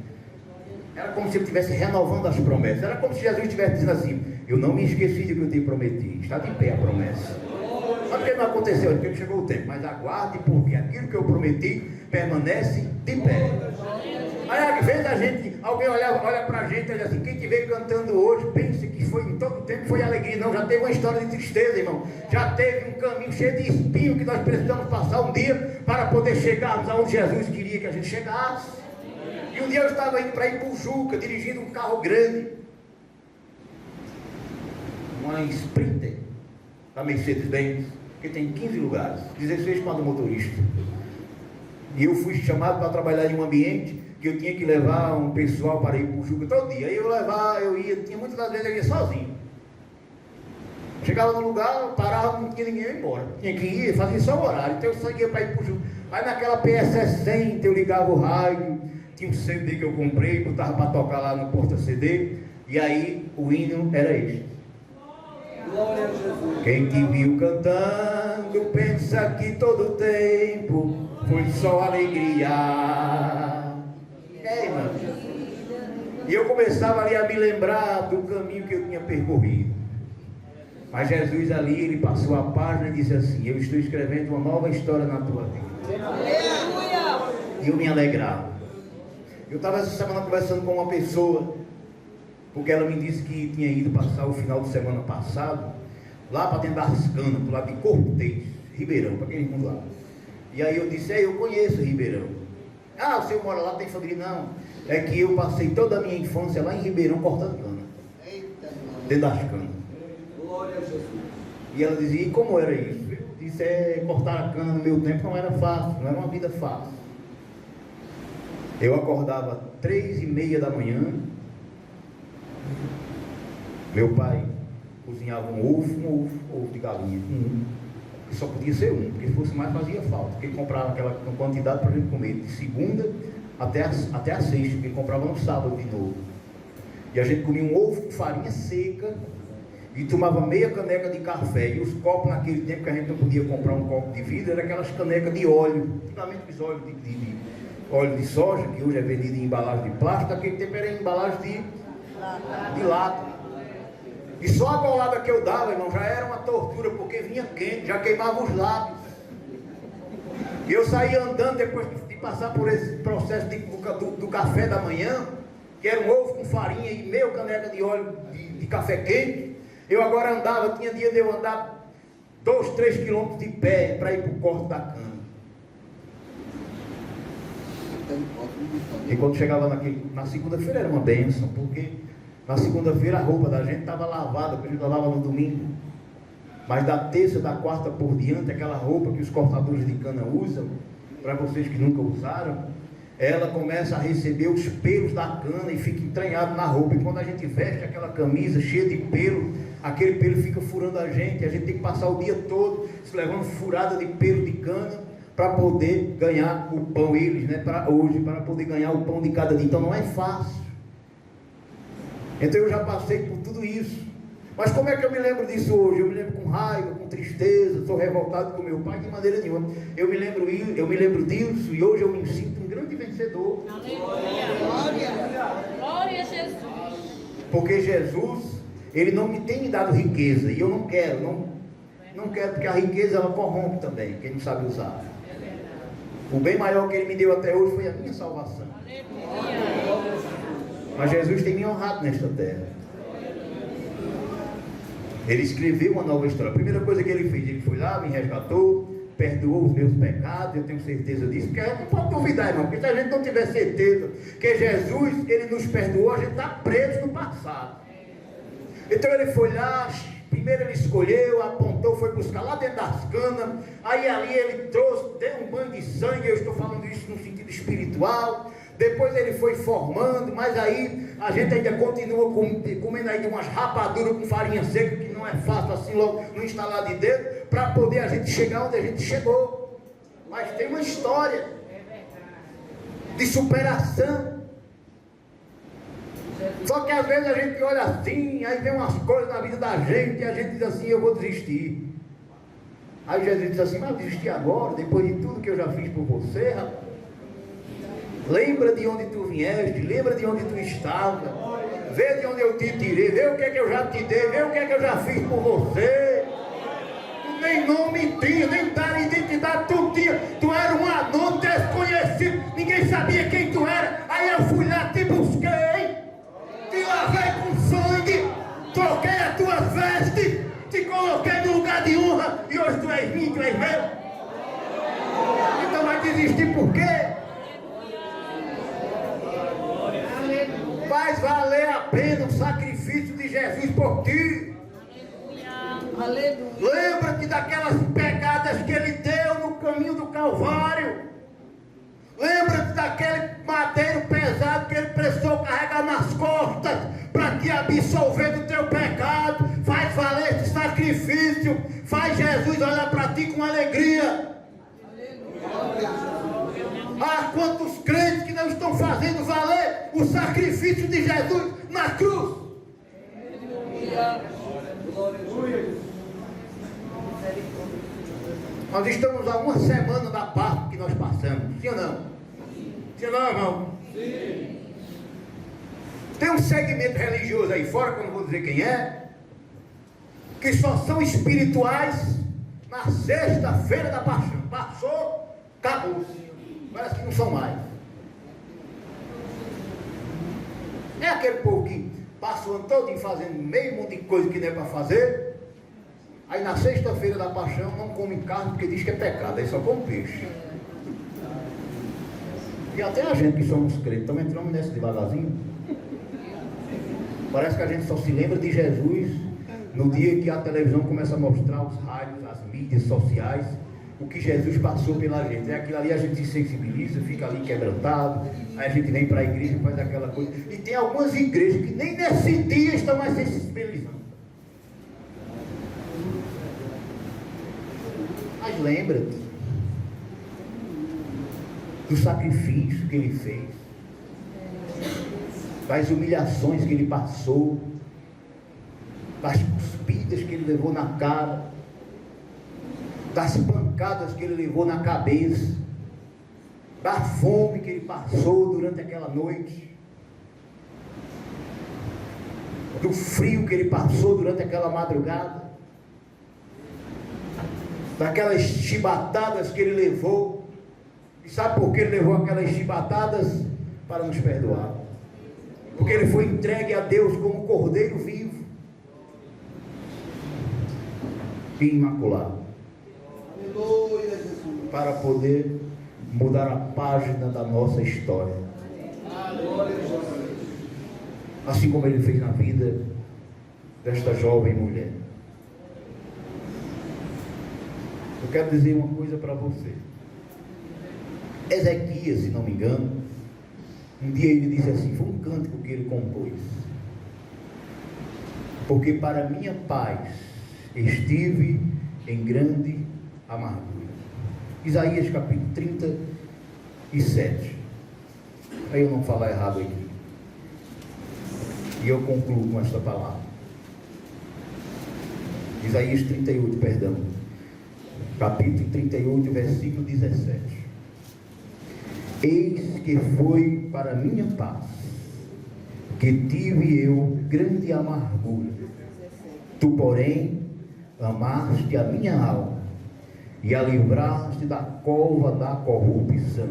era como se ele estivesse renovando as promessas. Era como se Jesus estivesse dizendo assim: eu não me esqueci do que eu te prometi, está de pé a promessa. Só porque não aconteceu, porque não chegou o tempo, mas aguarde, porque aquilo que eu prometi permanece de pé. Aí às vezes alguém olha pra gente e diz assim: quem te veio cantando hoje, pense que foi em todo tempo foi alegria. Não, já teve uma história de tristeza, irmão. Já teve um caminho cheio de espinho que nós precisamos passar um dia para poder chegarmos aonde Jesus queria que a gente chegasse. E um dia eu estava indo para Ipujuca, dirigindo um carro grande, uma Sprinter da Mercedes-Benz, que tem 15 lugares, 16 para o motorista. E eu fui chamado para trabalhar em um ambiente que eu tinha que levar um pessoal para ir para o Juca todo dia. Aí eu ia, tinha muitas das vezes eu ia sozinho. Chegava no lugar, parava, não tinha ninguém, ia embora. Tinha que ir, fazia só o horário, então eu saía para ir para o Juca. Aí naquela PS60 eu ligava o rádio, tinha um CD que eu comprei, botava para tocar lá no porta-CD, e aí o hino era este. Glória a Jesus. Quem te viu cantando pensa que todo tempo foi só alegria. Irmão? E eu começava ali a me lembrar do caminho que eu tinha percorrido. Mas Jesus ali, ele passou a página e disse assim: eu estou escrevendo uma nova história na tua vida. E eu me alegrava. Eu estava essa semana conversando com uma pessoa, porque ela me disse que tinha ido passar o final de semana passado lá para dentro das canas, do lado de Cortez, Ribeirão, para aquele mundo lá. E aí eu disse: eu conheço Ribeirão. Ah, o senhor mora lá, tem família? Não, é que eu passei toda a minha infância lá em Ribeirão cortando cana, dentro das canas. Glória a Jesus. E ela dizia: e como era isso? Eu Isso é cortar a cana no meu tempo, não era fácil, não era uma vida fácil. Eu acordava 3h30 da manhã. Meu pai cozinhava um ovo de galinha, que só podia ser um, porque se fosse mais fazia falta, porque ele comprava aquela quantidade para a gente comer, de segunda até a sexta, porque ele comprava no sábado de novo. E a gente comia um ovo com farinha seca e tomava meia caneca de café. E os copos, naquele tempo que a gente não podia comprar um copo de vidro, eram aquelas canecas de óleo, antigamente os óleos de óleo de soja, que hoje é vendido em embalagem de plástico, naquele tempo era em embalagem de lata. E só a golada que eu dava, irmão, já era uma tortura, porque vinha quente, já queimava os lábios. E eu saía andando depois de passar por esse processo do café da manhã, que era um ovo com farinha e meia caneca de óleo de café quente. Eu agora andava, tinha dia de eu andar 2, 3 quilômetros de pé para ir para o corte da cana. E quando chegava na segunda-feira era uma bênção, porque na segunda-feira a roupa da gente estava lavada, porque a gente lavava no domingo. Mas da terça, da quarta por diante, aquela roupa que os cortadores de cana usam, para vocês que nunca usaram, ela começa a receber os pelos da cana e fica entranhado na roupa. E quando a gente veste aquela camisa cheia de pelo, aquele pelo fica furando a gente tem que passar o dia todo se levando furada de pelo de cana para poder ganhar o pão, eles, né, para hoje, para poder ganhar o pão de cada dia. Então não é fácil. Então eu já passei por tudo isso. Mas como é que eu me lembro disso hoje? Eu me lembro com raiva, com tristeza, sou revoltado com meu pai, de maneira nenhuma. Eu me lembro disso e hoje eu me sinto um grande vencedor. Aleluia. Glória a Jesus. Porque Jesus, Ele não me tem me dado riqueza, e eu não quero, não quero, porque a riqueza ela corrompe também, quem não sabe usar. O bem maior que Ele me deu até hoje foi a minha salvação. Aleluia. Mas Jesus tem me honrado nesta terra. Ele escreveu uma nova história. A primeira coisa que Ele fez, Ele foi lá, me resgatou, perdoou os meus pecados. Eu tenho certeza disso, porque a gente não pode duvidar, irmão, porque se a gente não tiver certeza que Jesus, Ele nos perdoou, a gente está preso no passado. Então Ele foi lá, primeiro Ele escolheu, apontou, foi buscar lá dentro das canas, aí ali Ele trouxe, deu um banho de sangue. Eu estou falando isso no sentido espiritual. Depois Ele foi formando, mas aí a gente ainda continua comendo aí umas rapaduras com farinha seca, que não é fácil assim logo no instalar de dedo, para poder a gente chegar onde a gente chegou. Mas tem uma história de superação. Só que às vezes a gente olha assim, aí vem umas coisas na vida da gente e a gente diz assim: eu vou desistir. Aí Jesus diz assim: mas desistir agora, depois de tudo que eu já fiz por você, rapaz? Lembra de onde tu vieste, lembra de onde tu estava, vê de onde eu te tirei, vê o que é que eu já te dei, vê o que é que eu já fiz por você. Tu nem nome tinha, nem dar identidade tu tinha, tu era um anônimo desconhecido, ninguém sabia quem tu era. Aí eu fui lá, te busquei, te lavei com sangue, troquei as tuas vestes, te coloquei no lugar de honra, e hoje tu és minha, tu és meu. Então vai desistir por quê? Faz valer a pena o sacrifício de Jesus por ti. Aleluia. Lembra-te daquelas pegadas que Ele deu no caminho do Calvário. Lembra-te daquele madeiro pesado que Ele precisou carregar nas costas para te absolver do teu pecado. Faz valer esse sacrifício. Faz Jesus olhar para ti com alegria. Ah, quantos crentes que não estão fazendo valer o sacrifício de Jesus na cruz. Nós estamos a uma semana da Páscoa que nós passamos, sim ou não? Sim ou não, irmão? Sim. Tem um segmento religioso aí fora, que eu não vou dizer quem é, que só são espirituais na sexta-feira da Paixão. Passou, acabou. Parece que não são mais. É aquele povo que passa o ano todo fazendo meio mundo de coisa que não é para fazer. Aí na sexta-feira da Paixão não come carne porque diz que é pecado, aí só come peixe. E até a gente que somos crentes, estamos entrando nessa devagarzinho. Parece que a gente só se lembra de Jesus No dia que a televisão começa a mostrar os rádios, as mídias sociais, o que Jesus passou pela gente. É aquilo ali, a gente se sensibiliza, fica ali quebrantado, aí a gente vem para a igreja e faz aquela coisa. E tem algumas igrejas que nem nesse dia estão mais sensibilizando. Mas lembra-te do sacrifício que ele fez, das humilhações que ele passou, das cuspidas que ele levou na cara, das pancadas que ele levou na cabeça, da fome que ele passou durante aquela noite, do frio que ele passou durante aquela madrugada, daquelas chibatadas que ele levou. E sabe por que ele levou aquelas chibatadas? Para nos perdoar. Porque ele foi entregue a Deus como cordeiro vivo e imaculado, para poder mudar a página da nossa história, assim como ele fez na vida desta jovem mulher. Eu quero dizer uma coisa para você. Ezequias, se não me engano, um dia ele disse assim, foi um cântico que ele compôs: porque para minha paz estive em grande amargura. Isaías capítulo 37. Para eu não falar errado aqui. E eu concluo com esta palavra. Isaías 38, perdão. Capítulo 38, versículo 17. Eis que foi para minha paz que tive eu grande amargura. Tu, porém, amaste a minha alma e a livraste da cova da corrupção,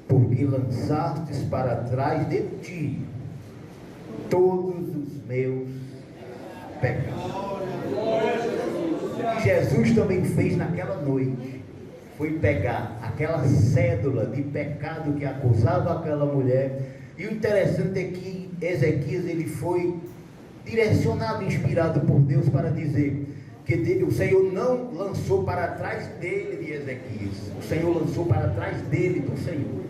porque lançastes para trás de ti todos os meus pecados. O que Jesus também fez naquela noite foi pegar aquela cédula de pecado que acusava aquela mulher. E o interessante é que Ezequias, ele foi direcionado, inspirado por Deus para dizer que o Senhor não lançou para trás dele de Ezequias, o Senhor lançou para trás dele do Senhor.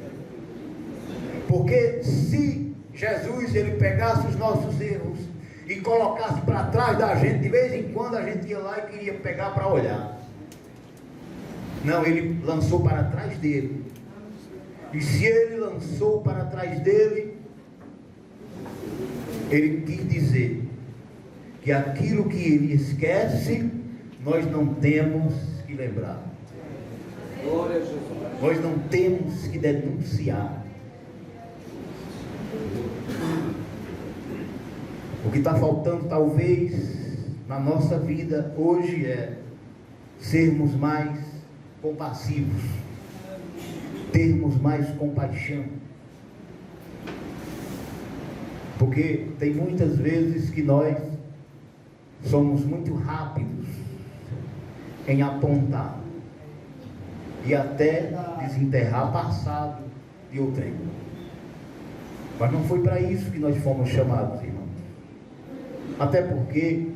Porque se Jesus, ele pegasse os nossos erros e colocasse para trás da gente, de vez em quando a gente ia lá e queria pegar para olhar. Não, ele lançou para trás dele. E se ele lançou para trás dele, ele quis dizer que aquilo que ele esquece, nós não temos que lembrar. Glória a Jesus. Nós não temos que denunciar. O que está faltando talvez na nossa vida hoje é sermos mais compassivos, termos mais compaixão. Porque tem muitas vezes que nós somos muito rápidos em apontar e até desenterrar passado de outrem. Mas não foi para isso que nós fomos chamados, irmãos. Até porque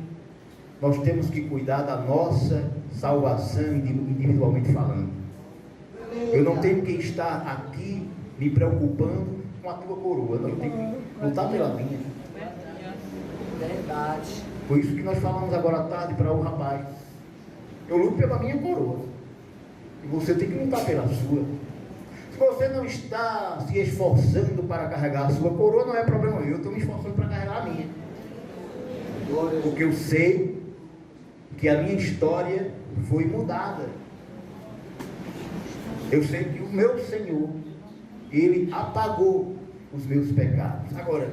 nós temos que cuidar da nossa salvação individualmente falando. Eu não tenho que estar aqui me preocupando com a tua coroa. Eu tenho que lutar pela minha. Verdade. Foi isso que nós falamos agora à tarde para o rapaz. Eu luto pela minha coroa. E você tem que lutar pela sua. Se você não está se esforçando para carregar a sua coroa, não é problema meu. Eu estou me esforçando para carregar a minha. Porque eu sei que a minha história foi mudada. Eu sei que o meu Senhor, Ele apagou os meus pecados. Agora,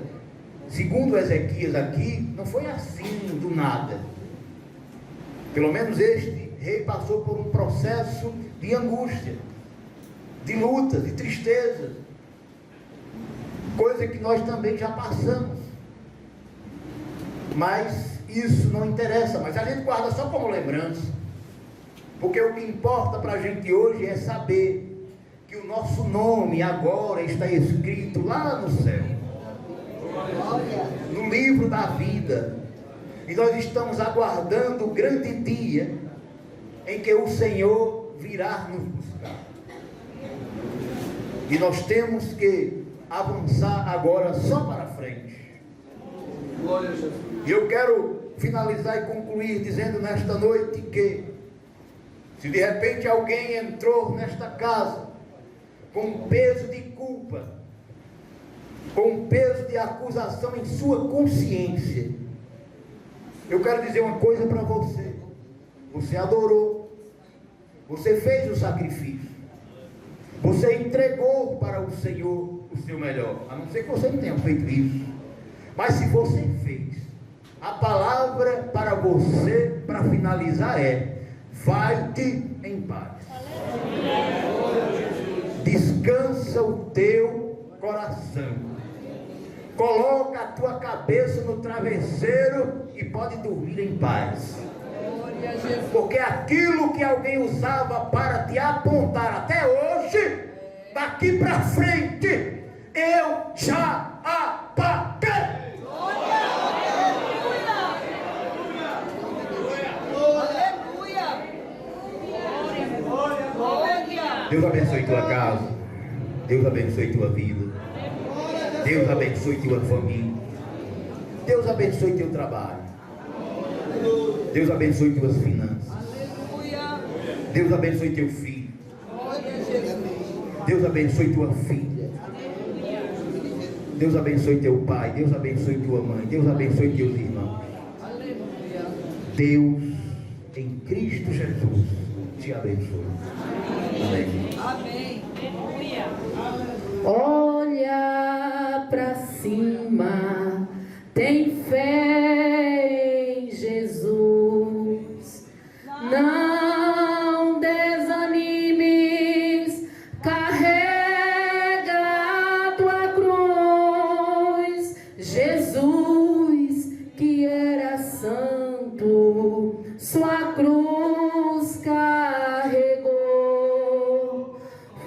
segundo Ezequias aqui, não foi assim do nada. Pelo menos este rei passou por um processo de angústia, de luta, de tristeza, coisa que nós também já passamos. Mas isso não interessa, mas a gente guarda só como lembrança. Porque o que importa para a gente hoje é saber que o nosso nome agora está escrito lá no céu, no livro da vida. E nós estamos aguardando o grande dia em que o Senhor virá nos buscar. E nós temos que avançar agora só para frente. Glória a Jesus. E eu quero finalizar e concluir dizendo nesta noite que, se de repente alguém entrou nesta casa com peso de culpa, com peso de acusação em sua consciência, eu quero dizer uma coisa para você. Você adorou, você fez o sacrifício, você entregou para o Senhor o seu melhor, a não ser que você não tenha feito isso. Mas se você fez, a palavra para você, para finalizar, é: vai-te em paz. Descansa o teu coração. Coloca a tua cabeça no travesseiro e pode dormir em paz. Porque aquilo que alguém usava para te apontar até hoje, daqui para frente, eu já apaguei. Deus abençoe tua casa. Deus abençoe tua vida. Deus abençoe tua família. Deus abençoe teu trabalho. Deus abençoe tuas finanças. Deus abençoe teu filho. Deus abençoe tua filha. Deus abençoe teu pai. Deus abençoe tua mãe. Deus abençoe teus irmãos. Deus em Cristo Jesus te abençoe. Amém. Amém. Olha para cima, tem fé em Jesus. Não desanimes, carrega a tua cruz. Jesus, que era santo, sua cruz carregou.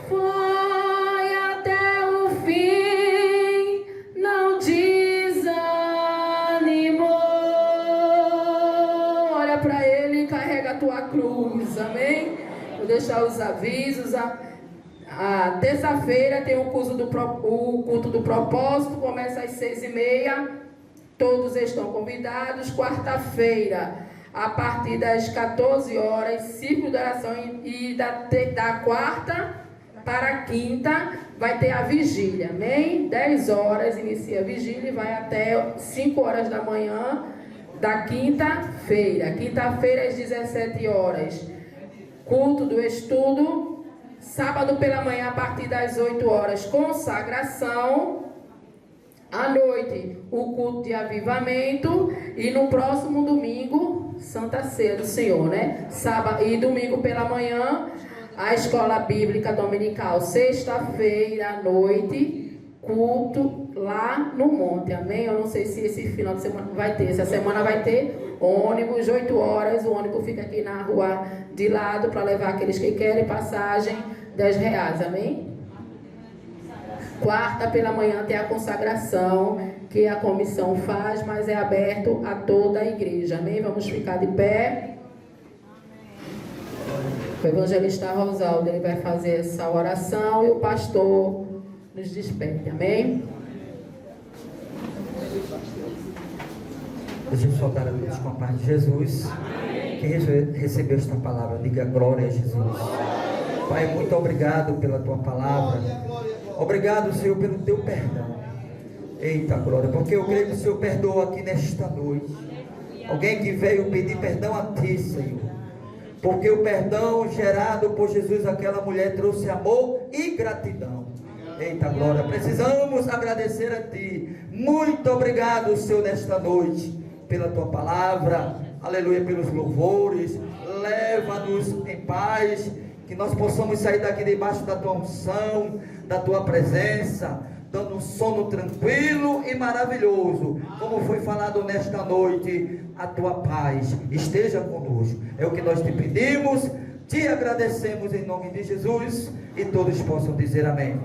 Foi até o fim, não desanimou. Olha para ele e carrega a tua cruz, amém? Vou deixar os avisos. A terça-feira tem o culto do propósito, começa às 6h30. Todos estão convidados. Quarta-feira, a partir das 14 horas, círculo de oração, e da quarta para a quinta vai ter a vigília, amém? 10 horas inicia a vigília e vai até 5 horas da manhã da quinta-feira. Quinta-feira às 17 horas, culto do estudo. Sábado pela manhã a partir das 8 horas, consagração. À noite, o culto de avivamento. E no próximo domingo, Santa Ceia do Senhor, né? Sábado e domingo pela manhã, a escola bíblica dominical. Sexta-feira à noite, culto lá no monte, amém? Eu não sei se esse final de semana vai ter. Essa semana vai ter ônibus, 8 horas. O ônibus fica aqui na rua de lado para levar aqueles que querem passagem, R$10, amém? Quarta pela manhã tem a consagração que a comissão faz, mas é aberto a toda a igreja, amém? Vamos ficar de pé. O evangelista Rosaldo, ele vai fazer essa oração e o pastor nos despede, amém? Deixa eu soltar a todos com a paz de Jesus. Quem recebeu esta palavra, diga glória a Jesus. Pai, muito obrigado pela tua palavra. Obrigado, Senhor, pelo teu perdão. Eita glória, porque eu creio que o Senhor perdoa aqui nesta noite. Alguém que veio pedir perdão a ti, Senhor. Porque o perdão gerado por Jesus, aquela mulher, trouxe amor e gratidão. Eita glória, precisamos agradecer a ti. Muito obrigado, Senhor, nesta noite, pela tua palavra. Aleluia, pelos louvores. Leva-nos em paz, que nós possamos sair daqui debaixo da tua unção, da tua presença, dando um sono tranquilo e maravilhoso. Como foi falado nesta noite, a tua paz esteja conosco. É o que nós te pedimos, te agradecemos em nome de Jesus, e todos possam dizer amém.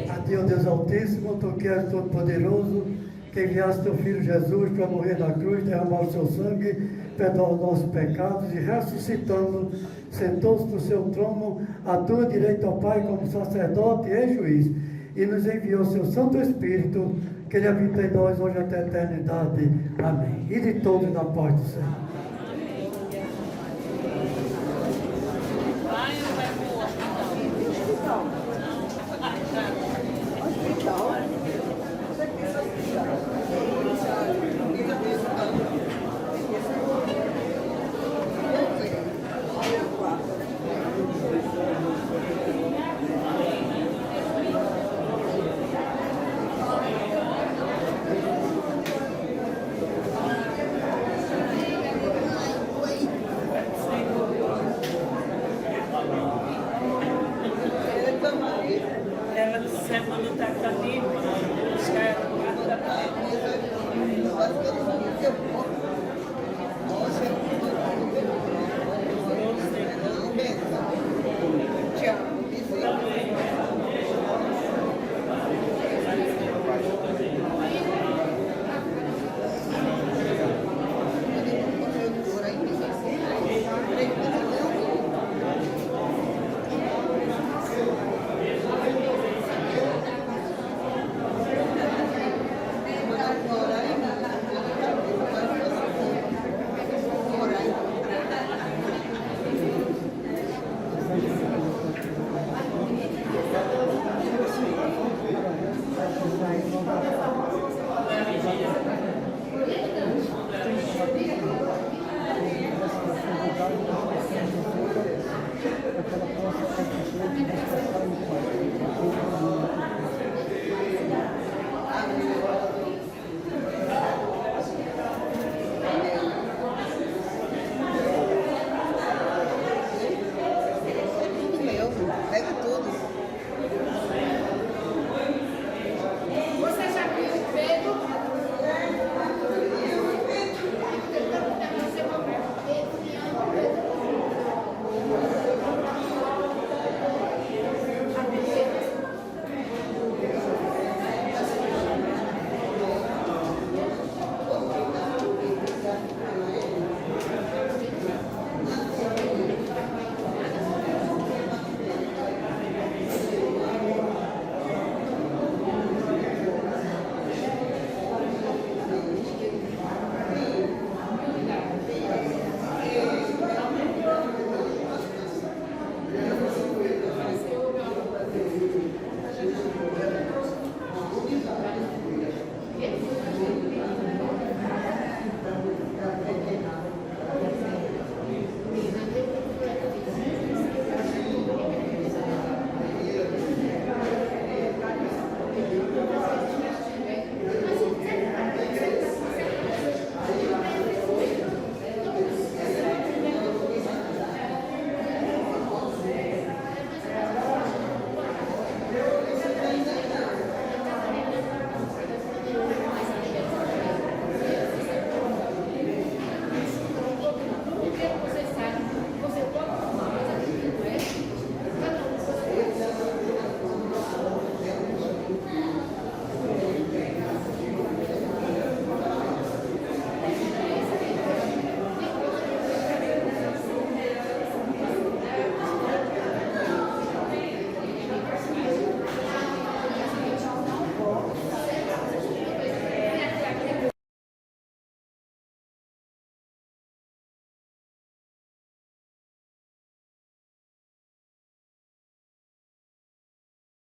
A Deus, Deus Altíssimo, tu que és todo poderoso, que enviaste teu Filho Jesus para morrer na cruz, derramar o seu sangue, perdoar os nossos pecados e ressuscitando, sentou-se no seu trono, à tua direita, ao Pai, como sacerdote e juiz, e nos enviou o seu Santo Espírito, que ele habita em nós hoje até a eternidade. Amém. E de todos na paz do Senhor.